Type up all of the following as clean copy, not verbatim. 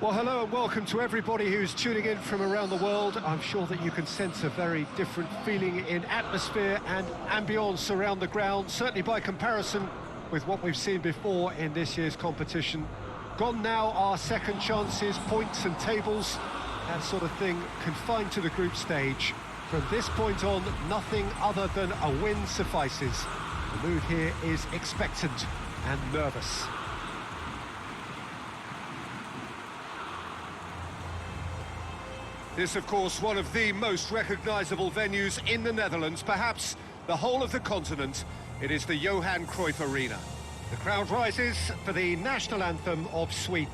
Well, hello and welcome to everybody who's tuning in from around the world. I'm sure that you can sense a very different feeling in atmosphere and ambience around the ground, certainly by comparison with what we've seen before in this year's competition. Gone now are second chances, points and tables, that sort of thing confined to the group stage. From this point on, nothing other than a win suffices. The mood here is expectant and nervous. This, of course, one of the most recognisable venues in the Netherlands, perhaps the whole of the continent. It is the Johan Cruyff Arena. The crowd rises for the national anthem of Sweden.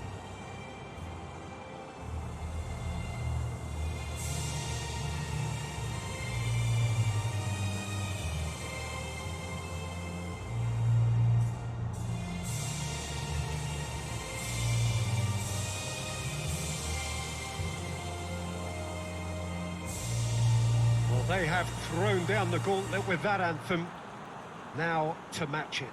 They have thrown down the gauntlet with that anthem. Now to match it.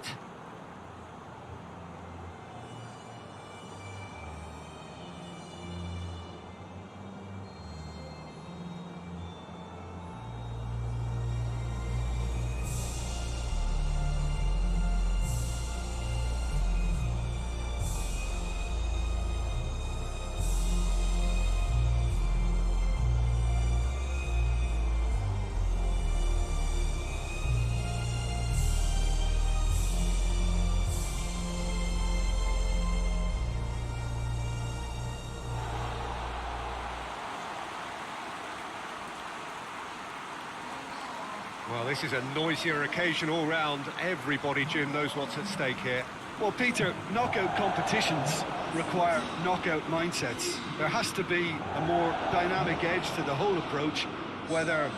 Well, this is a noisier occasion all round. Everybody, Jim, knows what's at stake here. Well, Peter, knockout competitions require knockout mindsets. There has to be a more dynamic edge to the whole approach, whether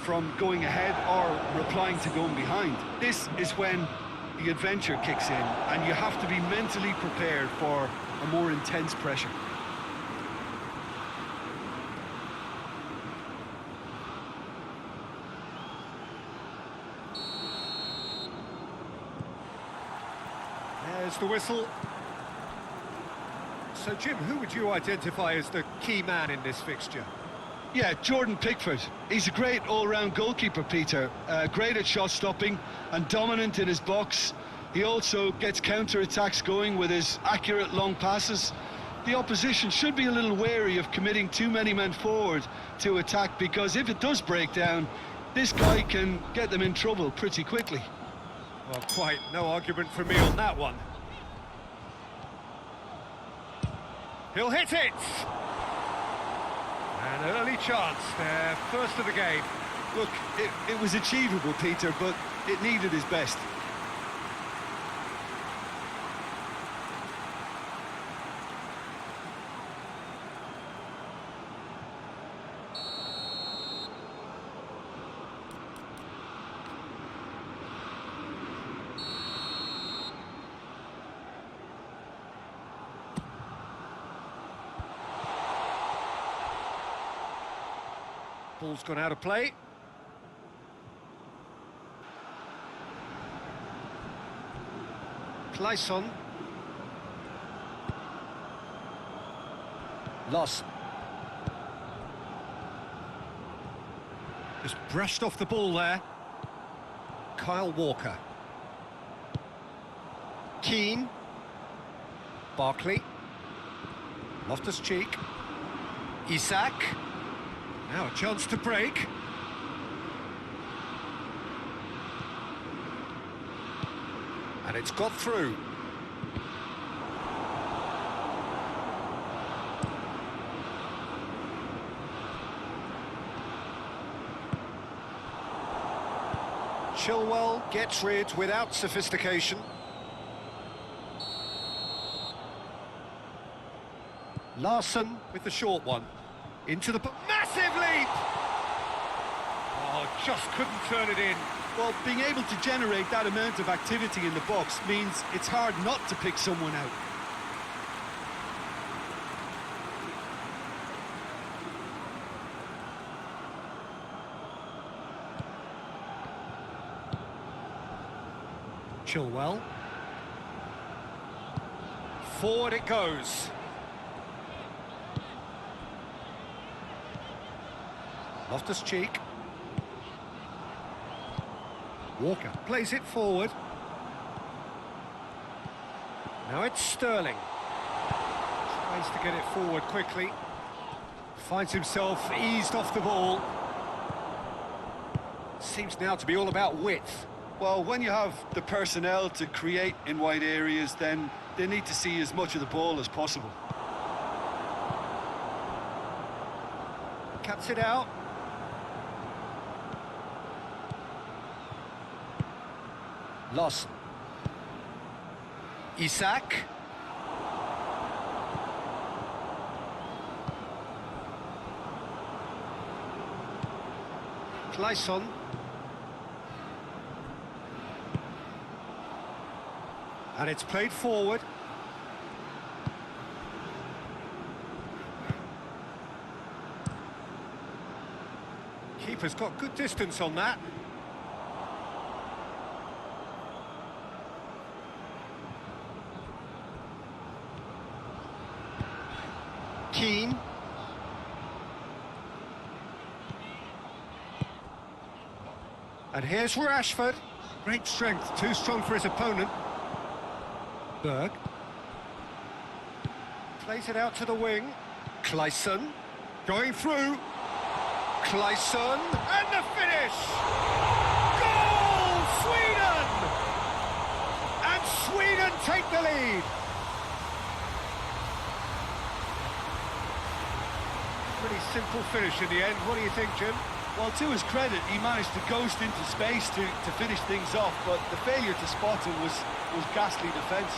from going ahead or replying to going behind. This is when the adventure kicks in, and you have to be mentally prepared for a more intense pressure. There's the whistle. So, Jim, who would you identify as the key man in this fixture? Yeah, Jordan Pickford. He's a great all-round goalkeeper, Peter. Great at shot stopping and dominant in his box. He also gets counter-attacks going with his accurate long passes. The opposition should be a little wary of committing too many men forward to attack, because if it does break down, this guy can get them in trouble pretty quickly. Well, quite no argument from me on that one. He'll hit it! An early chance there, first of the game. Look, it was achievable, Peter, but it needed his best. Ball's gone out of play. Clayson. Loss. Just brushed off the ball there. Kyle Walker. Keane. Barkley. Loftus-Cheek. Isak. Now a chance to break. And it's got through. Chilwell gets rid without sophistication. Larson with the short one. Into the... Massive leap! Oh, just couldn't turn it in. Well, being able to generate that amount of activity in the box means it's hard not to pick someone out. Chilwell. Forward it goes. Loftus-Cheek. Walker plays it forward. Now it's Sterling. Tries to get it forward quickly. Finds himself eased off the ball. Seems now to be all about width. Well, when you have the personnel to create in wide areas, then they need to see as much of the ball as possible. Cuts it out. Lawson. Isak. Clayson. And it's played forward. Keeper's got good distance on that. Keane. And here's Rashford. Great strength, too strong for his opponent. Berg. Plays it out to the wing. Clayson. Going through. Clayson. And the finish! Goal! Sweden! And Sweden take the lead. Pretty simple finish in the end. What do you think, Jim? Well, to his credit, he managed to ghost into space to finish things off, but the failure to spot him was ghastly defence.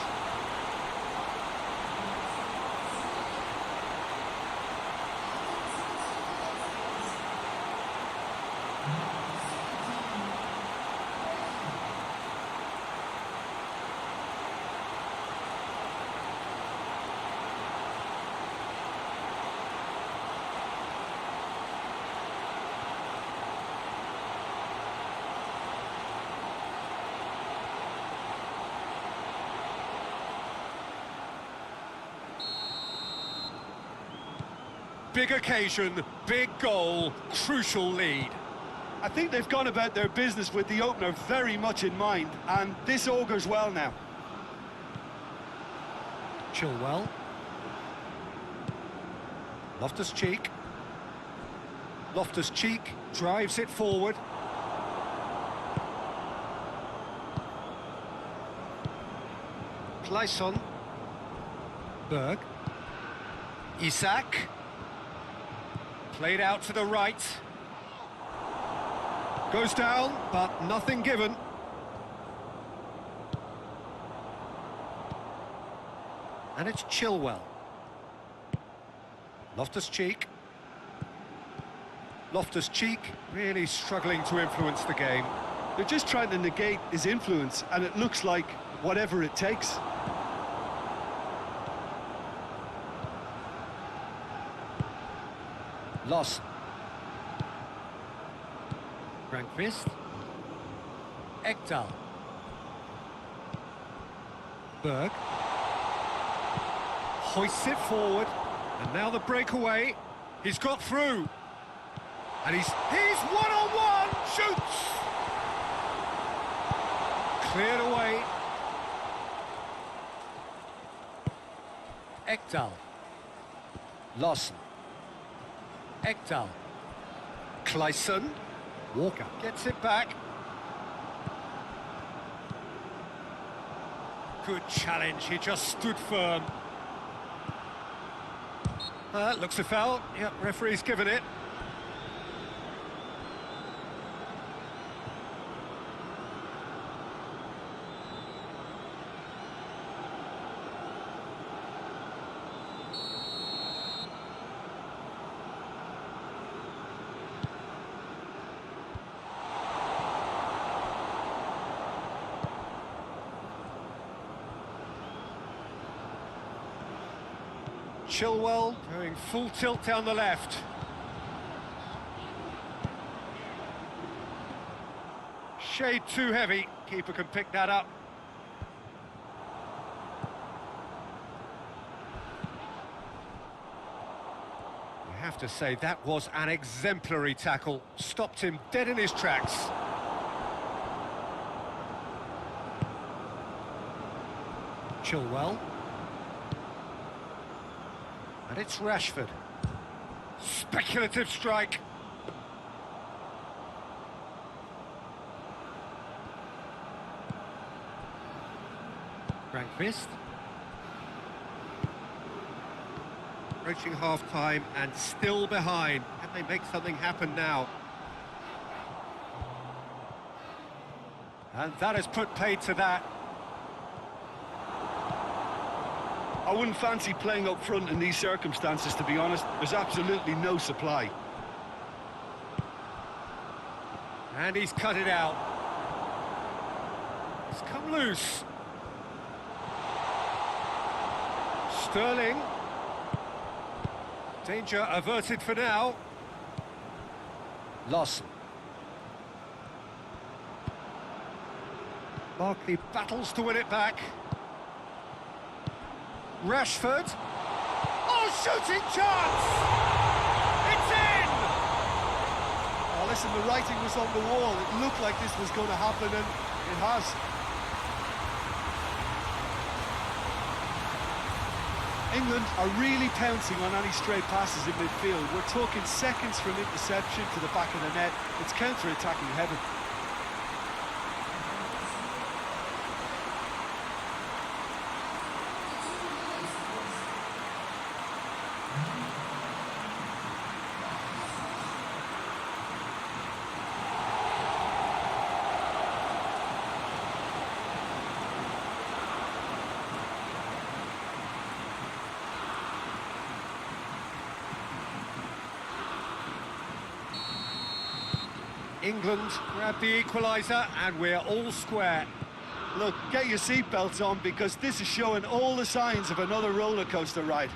Big occasion, big goal, crucial lead. I think they've gone about their business with the opener very much in mind, and this augurs well now. Chilwell. Loftus-Cheek. Loftus-Cheek drives it forward. Clayson. Berg. Isak. Played out to the right. Goes down, but nothing given. And it's Chilwell. Loftus-Cheek. Loftus-Cheek really struggling to influence the game. They're just trying to negate his influence, and it looks like whatever it takes. Loss. Frankvist. Ekdal. Berg. Hoists it forward. And now the breakaway. He's got through. And he's one-on-one! Shoots! Cleared away. Ekdal. Lawson. Ekdal. Clayson. Walker gets it back. Good challenge, he just stood firm. Looks a foul. Yep, referee's given it. Chilwell going full tilt down the left. Shade too heavy. Keeper can pick that up. You have to say that was an exemplary tackle. Stopped him dead in his tracks. Chilwell. And it's Rashford. Speculative strike. Frankfist. Approaching half-time and still behind. Can they make something happen now? And that has put paid to that. I wouldn't fancy playing up front in these circumstances, to be honest. There's absolutely no supply. And he's cut it out. It's come loose. Sterling. Danger averted for now. Lawson. Barkley battles to win it back. Rashford. Oh, shooting chance! It's in! Oh, listen, the writing was on the wall. It looked like this was going to happen, and it has. England are really pouncing on any stray passes in midfield. We're talking seconds from interception to the back of the net. It's counter-attacking heaven. England grab the equaliser and we're all square. Look, get your seatbelts on because this is showing all the signs of another roller coaster ride.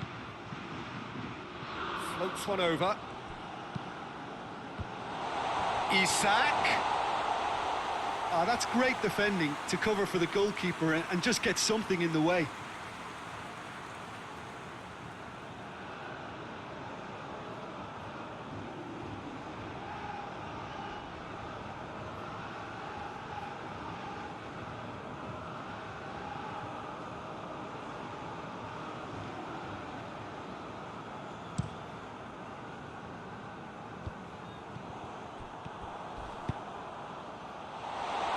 Floats one over. Isak. That's great defending to cover for the goalkeeper and just get something in the way.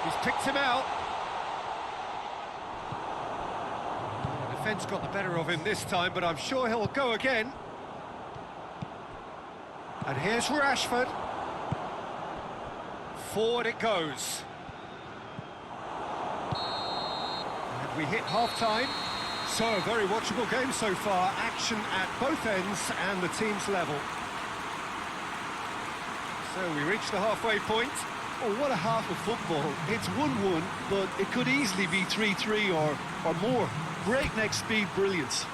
He's picked him out. The defence got the better of him this time, but I'm sure he'll go again. And here's Rashford. Forward it goes. And we hit half-time. So, a very watchable game so far. Action at both ends and the team's level. So, we reach the halfway point. Oh, what a half of football. It's 1-1, but it could easily be 3-3 or more. Breakneck speed brilliance.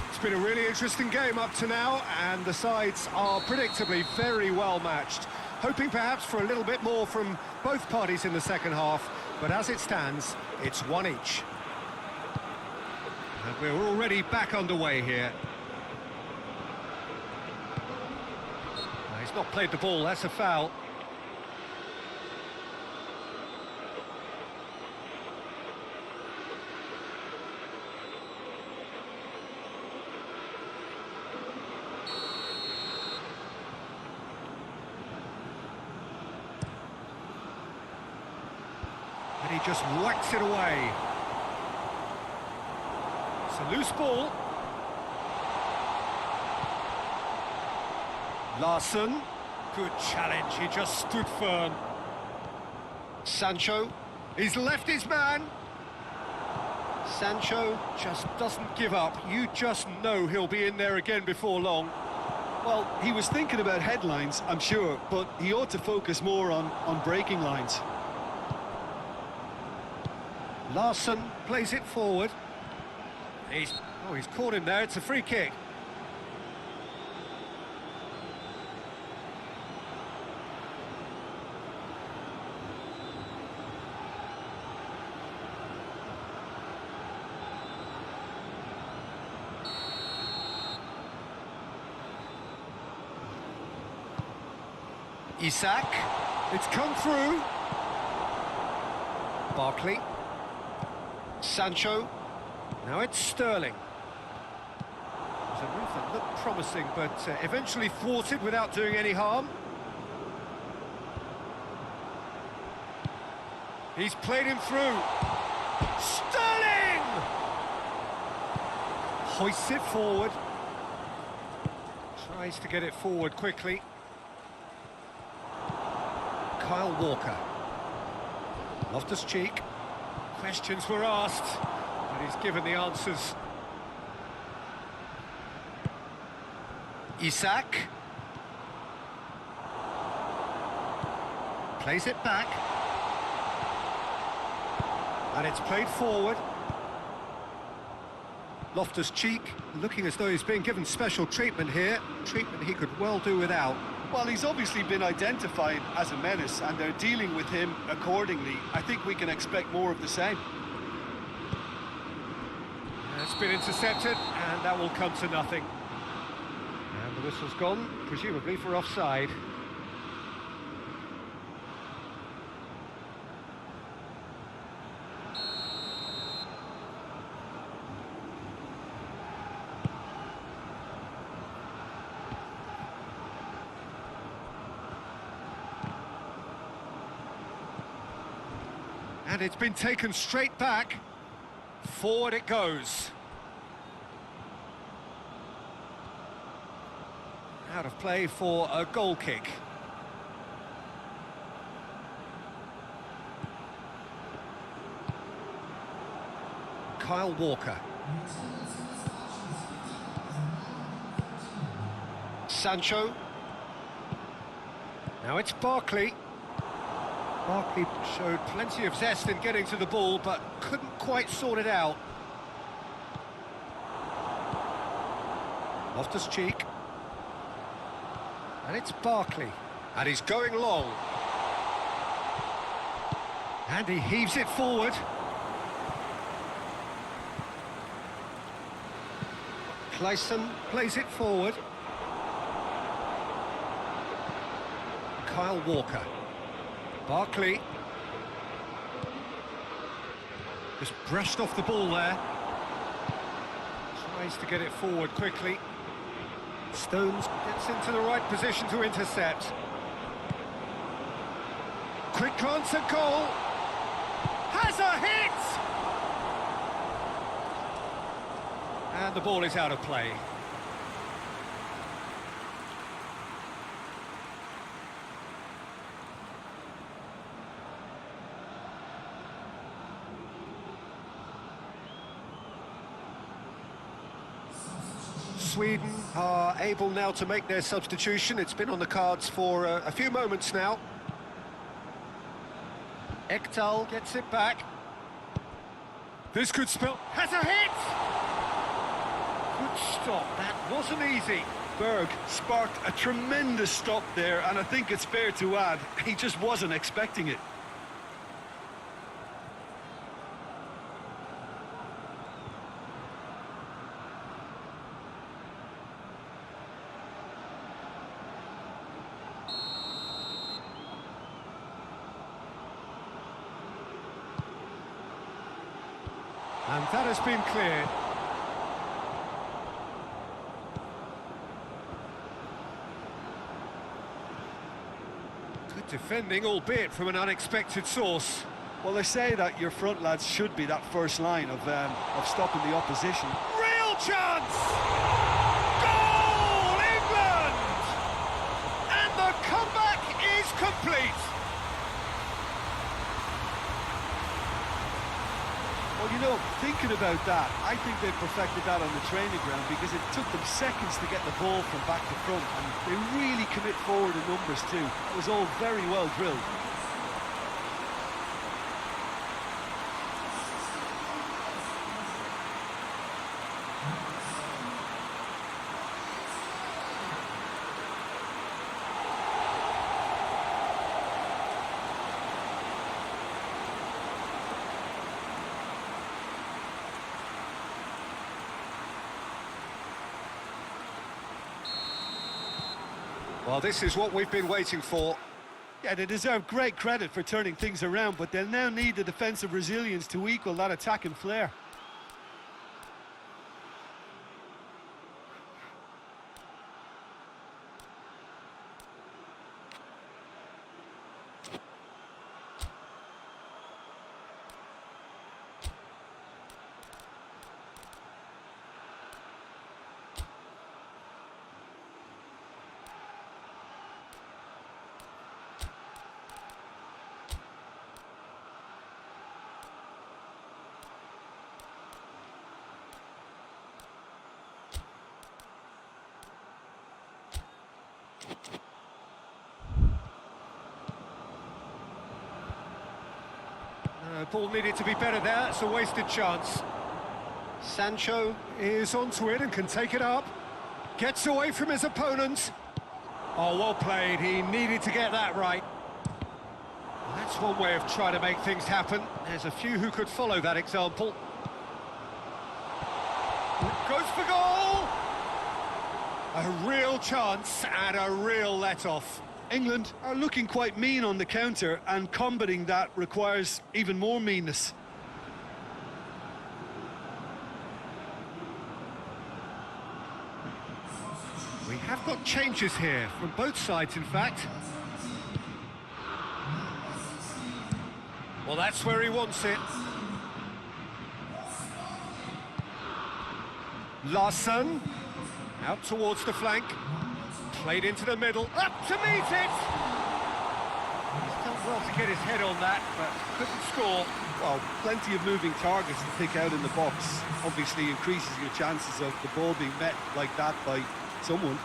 It's been a really interesting game up to now, and the sides are predictably very well matched. Hoping perhaps for a little bit more from both parties in the second half, but as it stands, it's one each. And we're already back underway here. No, he's not played the ball, that's a foul. And he just whacks it away. It's a loose ball. Larson, good challenge, he just stood firm. Sancho, he's left his man. Sancho just doesn't give up. You just know he'll be in there again before long. Well, he was thinking about headlines, I'm sure, but he ought to focus more on breaking lines. Larson plays it forward. He's caught him there, it's a free kick. Isak. It's come through. Barkley. Sancho. Now it's Sterling. It was a move that looked promising, but eventually thwarted without doing any harm. He's played him through. Sterling! Hoists it forward. Tries to get it forward quickly. Kyle Walker. Loftus-Cheek. Questions were asked, but he's given the answers. Isak. Plays it back. And it's played forward. Loftus-Cheek looking as though he's being given special treatment here. Treatment he could well do without. Well, he's obviously been identified as a menace, and they're dealing with him accordingly. I think we can expect more of the same. It's been intercepted, and that will come to nothing. And the whistle's gone, presumably for offside. And it's been taken straight back. Forward it goes. Out of play for a goal kick. Kyle Walker. Sancho. Now it's Barkley. Barkley showed plenty of zest in getting to the ball, but couldn't quite sort it out. Loftus-Cheek. And it's Barkley. And he's going long. And he heaves it forward. Clayson plays it forward. Kyle Walker. Barkley. Just brushed off the ball there. Tries to get it forward quickly. Stones gets into the right position to intercept. Quick glance at goal. Has a hit! And the ball is out of play. Sweden are able now to make their substitution. It's been on the cards for a few moments now. Ekdal gets it back. This could spell... Has a hit! Good stop, that wasn't easy. Berg sparked a tremendous stop there, and I think it's fair to add, he just wasn't expecting it. And that has been cleared. Good defending, albeit from an unexpected source. Well, they say that your front lads should be that first line of stopping the opposition. Real chance! Goal, England! And the comeback is complete. Well, you know, thinking about that, I think they perfected that on the training ground because it took them seconds to get the ball from back to front, and they really commit forward in numbers too. It was all very well drilled. Well, this is what we've been waiting for. Yeah, they deserve great credit for turning things around, but they'll now need the defensive resilience to equal that attacking flair. Ball needed to be better there, it's a wasted chance. Sancho is onto it and can take it up. Gets away from his opponent. Oh, well played, he needed to get that right. Well, that's one way of trying to make things happen. There's a few who could follow that example. Goes for goal! A real chance and a real let-off. England are looking quite mean on the counter, and combating that requires even more meanness. We have got changes here, from both sides in fact. Well, that's where he wants it. Larson, out towards the flank. Played into the middle, up to meet it! He's done well to get his head on that, but couldn't score. Well, plenty of moving targets to pick out in the box. Obviously increases your chances of the ball being met like that by someone.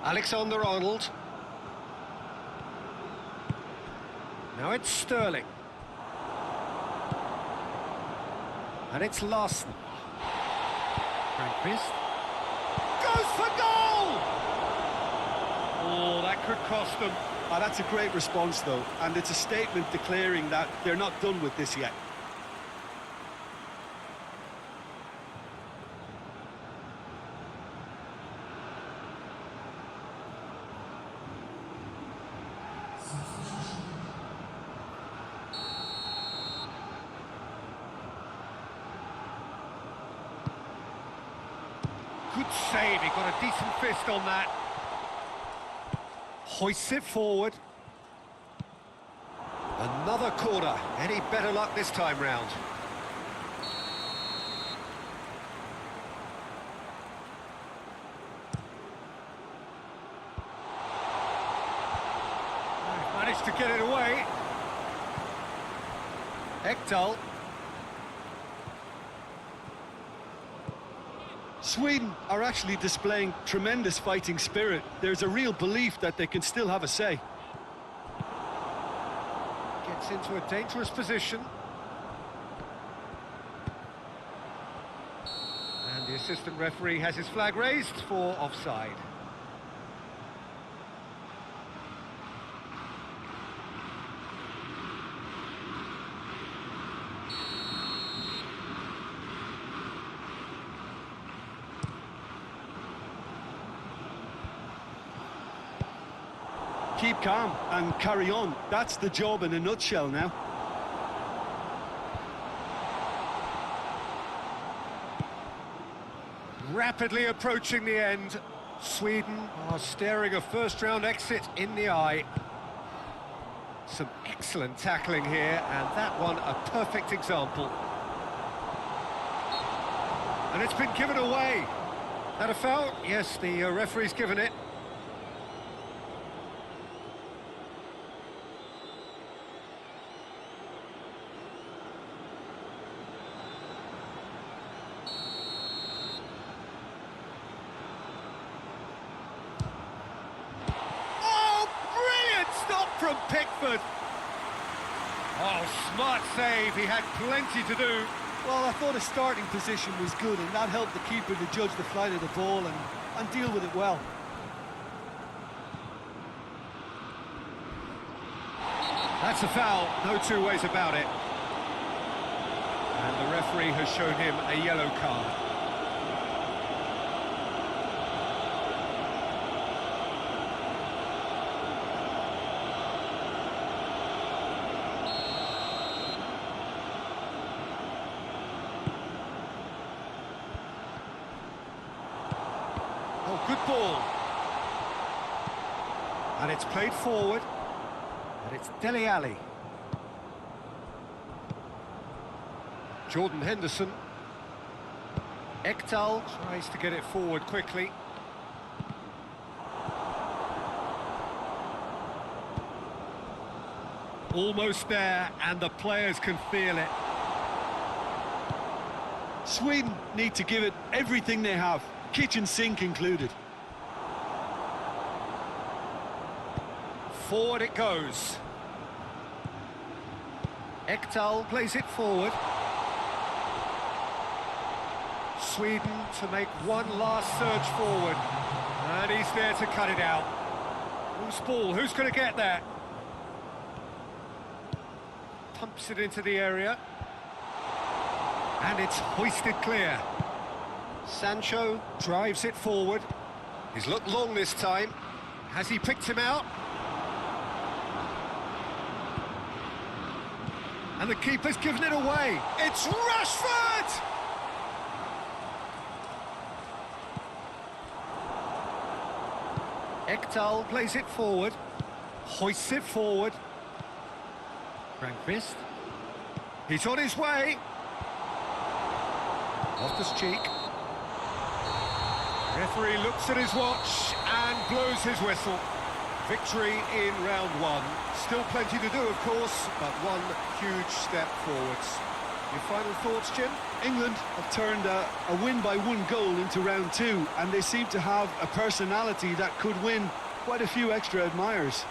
Alexander-Arnold. Now it's Sterling. And it's Larson. Grandquist. Goes for goal! Oh, that could cost them. That's a great response, though, and it's a statement declaring that they're not done with this yet. Good save, he got a decent fist on that. Hoists it forward. Another corner. Any better luck this time round? Managed to get it away. Ekdal. Sweden are actually displaying tremendous fighting spirit. There's a real belief that they can still have a say. Gets into a dangerous position. And the assistant referee has his flag raised for offside. Keep calm and carry on. That's the job in a nutshell now. Rapidly approaching the end. Sweden are staring a first-round exit in the eye. Some excellent tackling here, and that one a perfect example. And it's been given away. That a foul? Yes, the referee's given it. From Pickford. Oh, smart save. He had plenty to do. Well, I thought his starting position was good, and that helped the keeper to judge the flight of the ball and deal with it well. That's a foul, no two ways about it. And the referee has shown him a yellow card. Oh, good ball. And it's played forward. And it's Dele Alli. Jordan Henderson. Ekdal tries to get it forward quickly. Almost there, and the players can feel it. Sweden need to give it everything they have, kitchen sink included. Forward it goes. Ekdal plays it forward. Sweden to make one last surge forward. And he's there to cut it out. Who's ball? Who's going to get there? Pumps it into the area. And it's hoisted clear. Sancho drives it forward. He's looked long this time. Has he picked him out? And the keeper's given it away. It's Rashford! Ekdal plays it forward. Hoists it forward. Frankvist. He's on his way. Loftus-Cheek. Referee looks at his watch and blows his whistle. Victory in round one. Still plenty to do, of course, but one huge step forwards. Your final thoughts, Jim? England have turned a win by one goal into round two, and they seem to have a personality that could win quite a few extra admirers.